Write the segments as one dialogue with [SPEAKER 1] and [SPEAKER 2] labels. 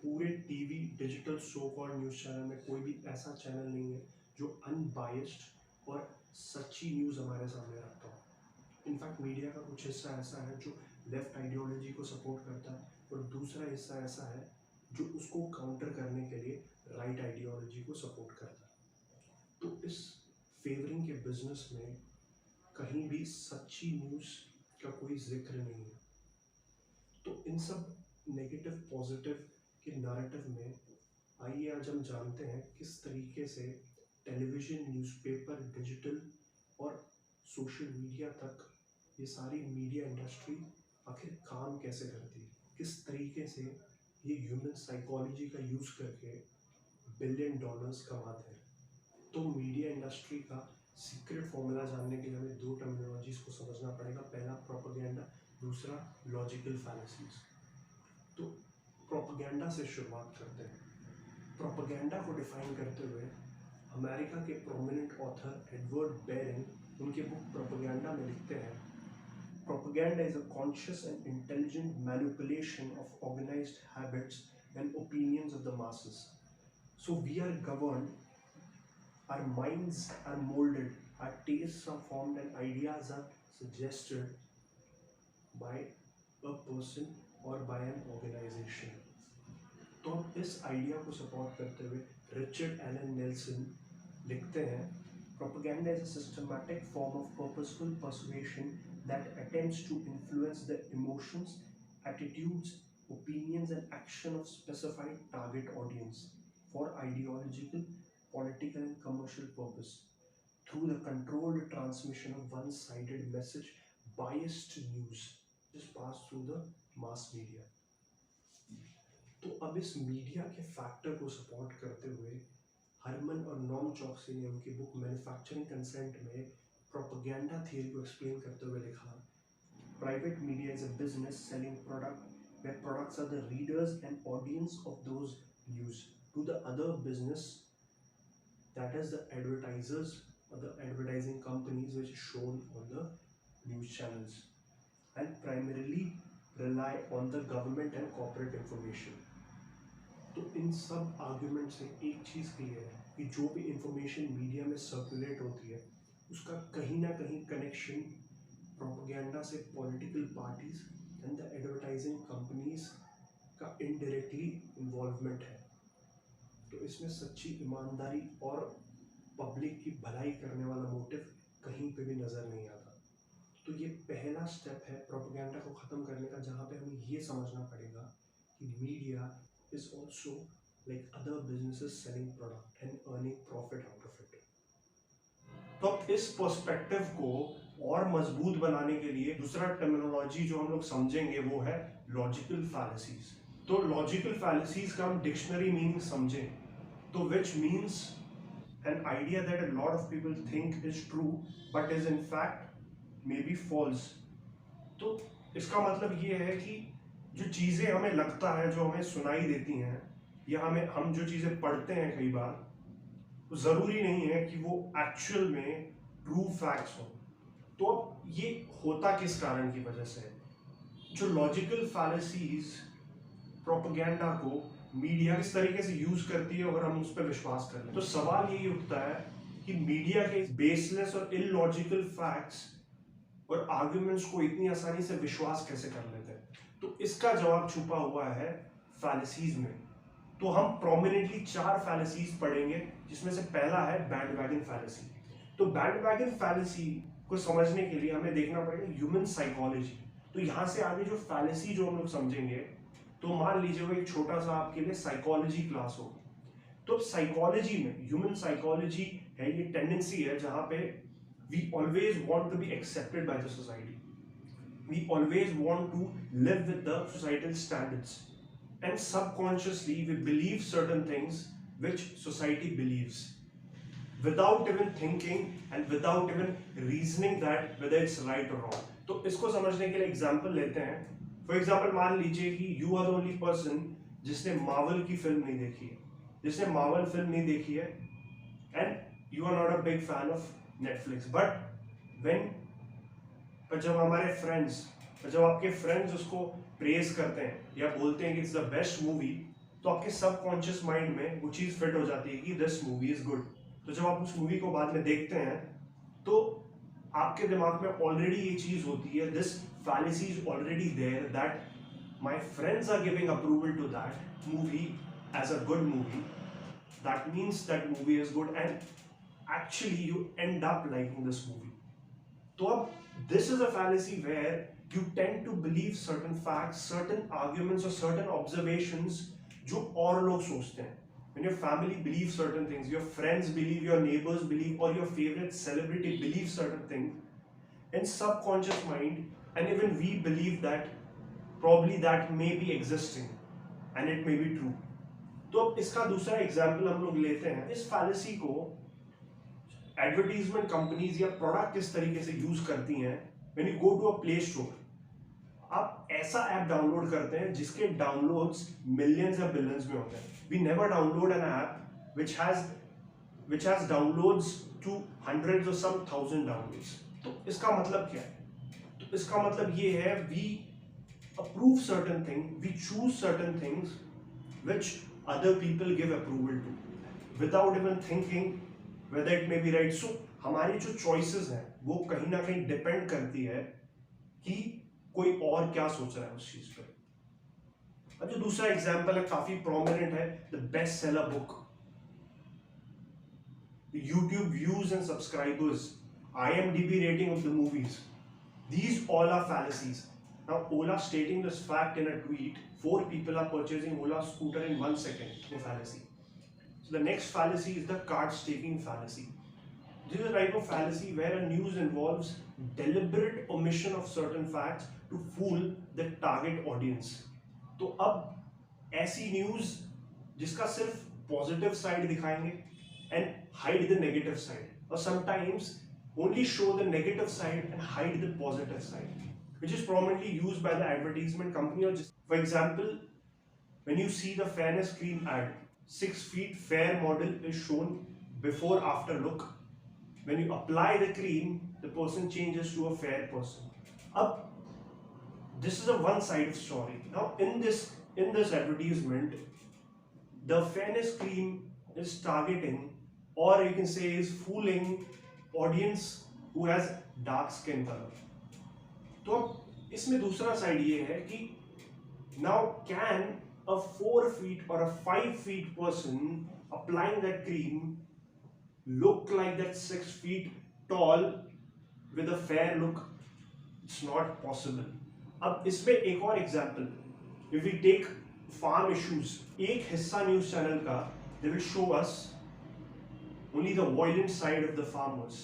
[SPEAKER 1] पूरे TV digital show called news channel में कोई भी ऐसा चैनल नहीं है जो अनबायस्ड और सच्ची न्यूज़ हमारे सामने रखता हो। इनफैक्ट मीडिया का कुछ हिस्सा ऐसा है जो लेफ्ट आइडियोलॉजी को सपोर्ट करता है और दूसरा हिस्सा ऐसा है जो उसको काउंटर करने के लिए राइट आइडियोलॉजी को सपोर्ट करता है। तो इस फेवरिंग के बिजनेस में कहीं भी सच्ची न्यूज़ का कोई जिक्र नहीं है। तो इन सब नेगेटिव पॉजिटिव के नैरेटिव में आइए आज हम जानते हैं किस तरीके से टेलीविज़न, न्यूज़पेपर, डिजिटल और सोशल मीडिया तक ये सारी मीडिया इंडस्ट्री आखिर काम कैसे करती है, किस तरीके से ये ह्यूमन साइकोलॉजी का यूज़ करके बिलियन डॉलर्स कमाते हैं। तो मीडिया इंडस्ट्री का सीक्रेट फॉर्मूला जानने के लिए हमें दो टर्मिनोलॉजीज को समझना पड़ेगा। पहला प्रोपेगेंडा, दूसरा लॉजिकल फैलेसीज। तो प्रोपेगेंडा से शुरुआत करते हैं। प्रोपेगेंडा को डिफाइन करते हुए अमेरिका के प्रोमिनेंट ऑथर एडवर्ड बेरिंग उनके बुक प्रोपेगेंडा में लिखते हैं, propaganda is a conscious and intelligent manipulation of organised habits and opinions of the masses. So we are governed, our minds are molded, our tastes are formed, and ideas are suggested by a person or by an organization. तो हम इस idea को support करते हुए Richard Elon Nelson लिखते हैं, propaganda is a systematic form of purposeful persuasion that attempts to influence the emotions, attitudes, opinions and action of specified target audience for ideological, political and commercial purpose through the controlled transmission of one-sided message, biased news just passed through the mass media. तो अब इस media के factor को support करते हुए हरमन और नॉम चॉक्सी ने उनकी बुक मैन्युफैक्चरिंग कंसेंट में प्रोपेगेंडा थियरी को एक्सप्लेन करते हुए लिखा, private media is a business selling product where products are the readers and audience of those news to the other business, that is the advertisers or the advertising companies which is shown on the news channels and primarily rely on the government and corporate information. तो इन सब argument से एक चीज़ clear है कि जो भी information media में circulate होती है उसका कहीं ना कहीं कनेक्शन प्रोपेगेंडा से political parties and the advertising companies का इनडायरेक्टली इन्वॉल्वमेंट है। तो इसमें सच्ची ईमानदारी और पब्लिक की भलाई करने वाला मोटिव कहीं पे भी नज़र नहीं आता। तो ये पहला स्टेप है प्रोपेगेंडा को ख़त्म करने का, जहाँ पे हमें ये समझना पड़ेगा कि media is also like other businesses selling product and earning profit out of it. तो अब इस पर्सपेक्टिव को और मजबूत बनाने के लिए दूसरा टर्मिनोलॉजी जो हम लोग समझेंगे वो है लॉजिकल फैलेसीज। तो लॉजिकल फैलेसीज का हम डिक्शनरी मीनिंग समझें तो which means an idea that a lot of people think is true but is in fact maybe false। तो इसका मतलब ये है कि जो चीज़ें हमें लगता है, जो हमें सुनाई देती हैं या हम जो चीज़ें पढ़ते हैं कई बार, तो ज़रूरी नहीं है कि वो एक्चुअल में ट्रू फैक्ट्स हो। तो अब ये होता किस कारण की वजह से है? जो लॉजिकल फैलेसीज प्रोपेगेंडा को मीडिया किस तरीके से यूज़ करती है और हम उस पर विश्वास कर लें, तो सवाल यही उठता है कि मीडिया के बेसलेस और इलॉजिकल फैक्ट्स और आर्ग्यूमेंट्स को इतनी आसानी से विश्वास कैसे कर लेते हैं? तो इसका जवाब छुपा हुआ है फैलेसीज में। तो हम प्रोमिनेंटली 4 फैलेसीज पढ़ेंगे, जिसमें से पहला है बैंडवैगन फैलेसी। तो बैंडवैगन फैलेसी को समझने के लिए हमें देखना पड़ेगा ह्यूमन साइकोलॉजी। तो यहाँ से आगे जो फैलेसी जो हम लोग समझेंगे, तो मान लीजिए वो एक छोटा सा आपके लिए साइकोलॉजी क्लास होगी। तो साइकोलॉजी में ह्यूमन साइकोलॉजी है, ये टेंडेंसी है जहाँ पे we always want to be accepted by the society. We always want to live with the societal standards. And subconsciously we believe certain things which society believes without even thinking and without even reasoning that whether it's right or wrong. तो इसको समझने के लिए example लेते हैं। For example मान लीजिए कि you are the only person जिसने मार्वल की फिल्म नहीं देखी है, जिसने मार्वल फिल्म नहीं देखी है, and you are not a big fan of Netflix. But जब हमारे फ्रेंड्स, जब आपके फ्रेंड्स उसको प्रेज करते हैं या बोलते हैं कि इट्स द बेस्ट मूवी, तो आपके सबकॉन्शियस माइंड में वो चीज़ फिट हो जाती है कि दिस मूवी इज गुड। तो जब आप उस मूवी को बाद में देखते हैं तो आपके दिमाग में ऑलरेडी ये चीज़ होती है, this fallacy is already there that my friends are giving approval to that movie as a good movie. That means that movie is good and actually you end up liking this movie. तो अब this is a fallacy where you tend to believe certain facts, certain arguments or certain observations जो और लोग सोचते हैं. When your family believes certain things, your friends believe, your neighbors believe, or your favorite celebrity believes certain things, in subconscious mind, and even we believe that probably that may be existing and it may be true. तो अब इसका दूसरा example हम लोग लेते हैं. इस fallacy को एडवर्टीजमेंट कंपनीज या प्रोडक्ट किस तरीके से यूज करती हैं. When you go to a play store, आप ऐसा ऐप डाउनलोड करते हैं जिसके डाउनलोड्स मिलियंस या बिलियंस में होते हैं. We never download an app which has downloads two hundreds और सम थाउजेंड डाउनलोड्स. तो इसका मतलब क्या है? तो इसका मतलब ये है, we approve certain things, we choose certain things which other people give approval to without even thinking whether it may be right. So हमारी जो choices हैं वो कहीं ना कहीं डिपेंड करती है कि कोई और क्या सोच रहा है उस चीज पर. अब जो दूसरा एग्जाम्पल है काफी प्रोमिनेंट है, the best seller book, YouTube views and subscribers, IMDb rating of the movies. These all are fallacies. Now Ola stating this fact in a tweet, 4 people are purchasing Ola scooter in 1 second, a fallacy. So the next fallacy is the card staking fallacy. This is a type of fallacy where a news involves deliberate omission of certain facts to fool the target audience. तो अब ऐसी news जिसका सिर्फ positive side दिखाएंगे and hide the negative side, और sometimes only show the negative side and hide the positive side, which is prominently used by the advertisement company. Or just, for example, when you see the fairness cream ad, 6 feet fair model is shown before after look. When you apply the cream, the person changes to a fair person. Up, this is a one-sided story. Now, in this advertisement, the fairness cream is targeting, or you can say is fooling, audience who has dark skin color. तो इसमें दूसरा side ये है कि now can a 4 feet or a 5 feet person applying that cream look like that 6 feet tall with a fair look? It's not possible. अब इसमें एक और example, if we take farm issues, एक हिस्सा न्यूज चैनल का they will show us only the violent side of the farmers.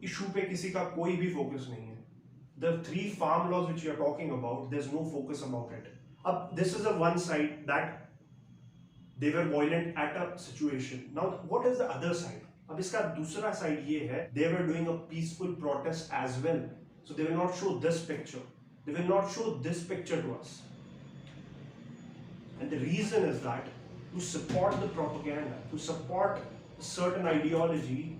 [SPEAKER 1] Issue पे किसी का कोई भी focus नहीं है. The 3 farm laws which we are talking about, there's no focus about it. अब this is a one side that they were violent at a situation. Now what is the other side? अब इसका दूसरा side ये है, they were doing a peaceful protest as well. So they will not show this picture. They will not show this picture to us. And the reason is that to support the propaganda, to support certain ideology,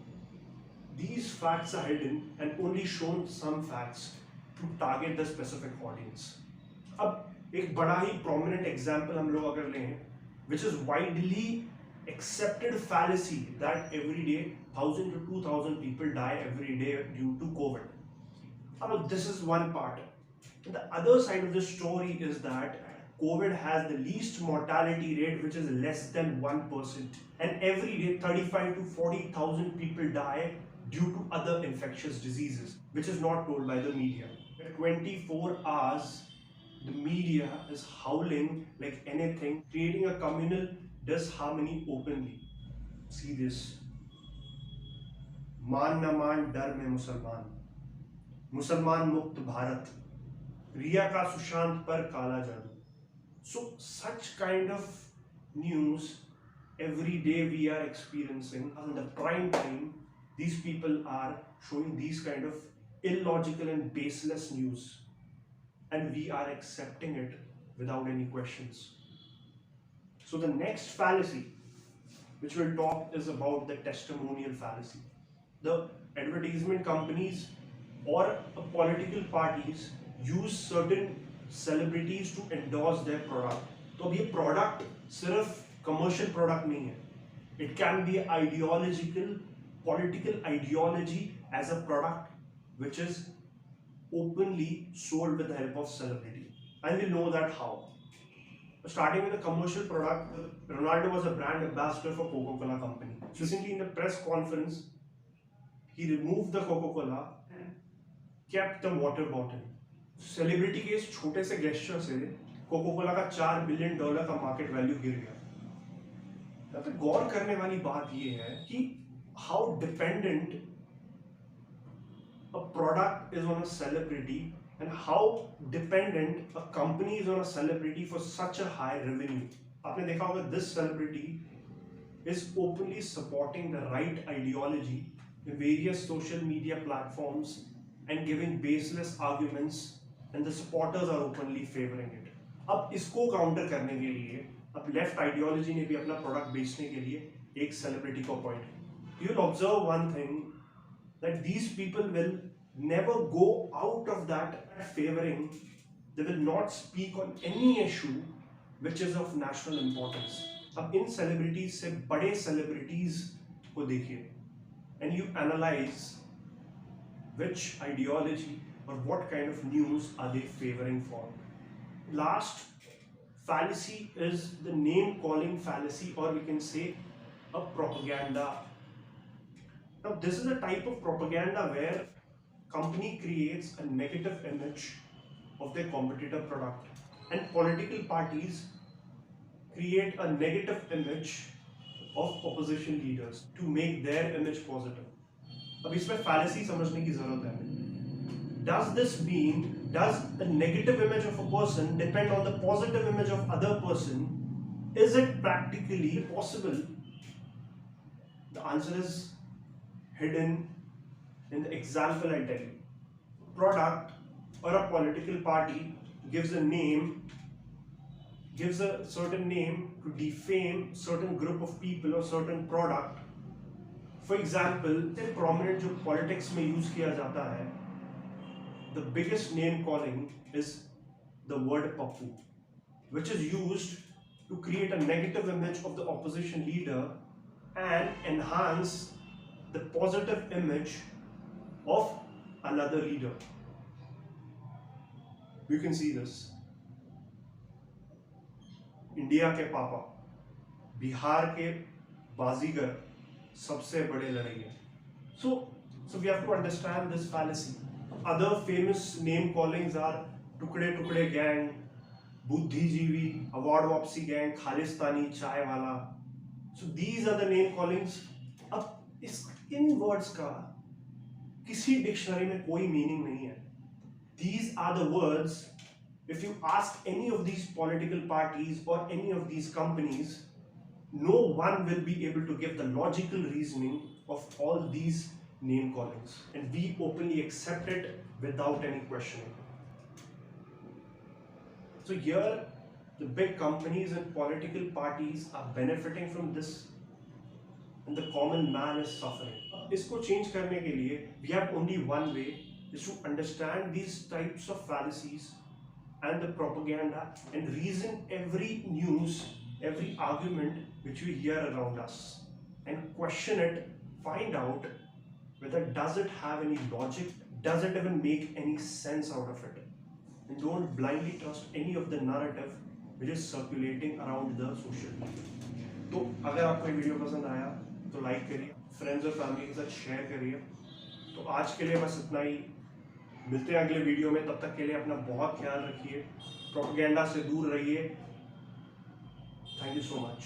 [SPEAKER 1] these facts are hidden and only shown some facts to target the specific audience. अब एक बड़ा ही prominent example हम लोग अगर लें, which is widely accepted fallacy that every day 1,000 to 2,000 people die every day due to COVID. अब this is one part. The other side of the story is that COVID has the least mortality rate, which is less than 1%, and every day 35 to 40,000 people die due to other infectious diseases, which is not told by the media. In 24 hours, the media is howling like anything, creating a communal disharmony openly. See this. मान न मान डर में मुसलमान, मुसलमान मुक्त भारत, रिया का सुशांत पर काला जादू. So such kind of news every day we are experiencing. In the prime time, these people are showing these kind of illogical and baseless news, and we are accepting it without any questions. So the next fallacy which we'll talk is about the testimonial fallacy. The advertisement companies or political parties use certain celebrities to endorse their product तो अब ये product सिर्फ commercial product नहीं है, it can be ideological political ideology as a product which is openly sold with the help of celebrity, and we know that how. Starting with a commercial product, Ronaldo was a brand ambassador for Coca-Cola company. So recently in the press conference, he removed the Coca-Cola and kept the water bottle. Celebrity के इस छोटे से gesture से Coca-Cola का $4 billion का market value गिर गया. यहाँ पे गौर करने वाली बात ये है कि how dependent a product is on a celebrity and how dependent a company is on a celebrity for such a high revenue. आपने देखा होगा this celebrity is openly supporting the right ideology in various social media platforms and giving baseless arguments, and the supporters are openly favoring it. अब इसको counter करने के लिए अब left ideology ने भी अपना प्रोडक्ट बेचने के लिए एक सेलिब्रिटी को appoint. You will observe one thing, that these people will never go out of that favoring, they will not speak on any issue which is of national importance. अब इन celebrities से बड़े celebrities को देखिए and you analyze which ideology or what kind of news are they favoring for. Last fallacy is the name calling fallacy, or we can say a propaganda. Now, this is a type of propaganda where company creates a negative image of their competitor product, and political parties create a negative image of opposition leaders to make their image positive. अब इसमें fallacy समझने की जरूरत है. Does this mean, does the negative image of a person depend on the positive image of other person? Is it practically possible? The answer is hidden in the example I tell you. Product or a political party gives a certain name to defame certain group of people or certain product. For example, the prominent जो politics में use किया जाता है, the biggest name calling is the word Pappu, which is used to create a negative image of the opposition leader and enhance the positive image of another leader. You can see this. India के पापा, बिहार के बाजीगर सबसे बड़े लड़ेंगे. So we have to understand this fallacy. Other famous name callings are टुकड़े टुकड़े gang, बुद्धिजीवी, award वापसी गैंग, खालिस्तानी, चाय वाला. So these are the name callings. अब इन वर्ड्स का किसी डिक्शनरी में कोई मीनिंग नहीं है. These are the words, if you ask any of these political parties or any of these companies, no one will be able to give the logical reasoning of all these name callings, and we openly accept it without any questioning. So here the big companies and political parties are benefiting from this, and the common man is suffering. इसको change करने के लिए we have only one way, is to understand these types of fallacies and the propaganda and reason every news, every argument which we hear around us, and question it, find out whether does it have any logic, does it even make any sense out of it, and don't blindly trust any of the narrative which is circulating around the social media. तो अगर आपको ये video पसंद आया तो like करिए, friends और family के साथ शेयर करिए. तो आज के लिए बस इतना ही. मिलते हैं अगले वीडियो में. तब तक के लिए अपना बहुत ख्याल रखिए, प्रोपेगेंडा से दूर रहिए. Thank you so much.